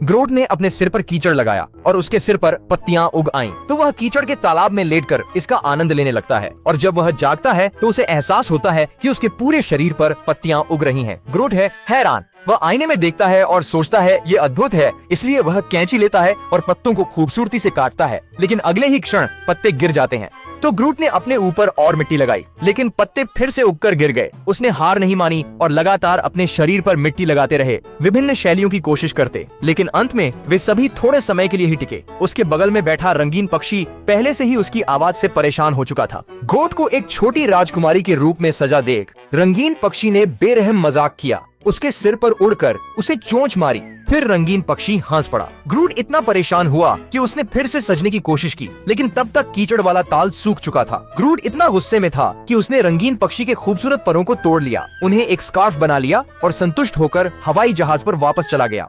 Grote ने अपने सिर पर कीचड़ लगाया और उसके सिर पर पत्तियां उग आईं। तो वह कीचड़ के तालाब में लेटकर इसका आनंद लेने लगता है और जब वह जागता है तो उसे एहसास होता है कि उसके पूरे शरीर पर पत्तियां उग रही हैं। ग्रोट है हैरान। वह आईने में देखता है और सोचता है ये अद्भुत है, इसलिए वह कैंची लेता है और पत्तों को खूबसूरती से काटता है, लेकिन अगले ही क्षण पत्ते गिर जाते हैं। तो ग्रूट ने अपने ऊपर और मिट्टी लगाई, लेकिन पत्ते फिर से उगकर गिर गए। उसने हार नहीं मानी और लगातार अपने शरीर पर मिट्टी लगाते रहे, विभिन्न शैलियों की कोशिश करते, लेकिन अंत में वे सभी थोड़े समय के लिए ही टिके। उसके बगल में बैठा रंगीन पक्षी पहले से ही उसकी आवाज से परेशान हो चुका था। ग्रोट को एक छोटी राजकुमारी के रूप में सजा देख रंगीन पक्षी ने बेरहम मजाक किया, उसके सिर पर उड़कर उसे चोंच मारी। फिर रंगीन पक्षी हंस पड़ा। ग्रूट इतना परेशान हुआ कि उसने फिर से सजने की कोशिश की, लेकिन तब तक कीचड़ वाला ताल सूख चुका था। ग्रूट इतना गुस्से में था कि उसने रंगीन पक्षी के खूबसूरत परों को तोड़ लिया, उन्हें एक स्कार्फ बना लिया और संतुष्ट होकर हवाई जहाज पर वापस चला गया।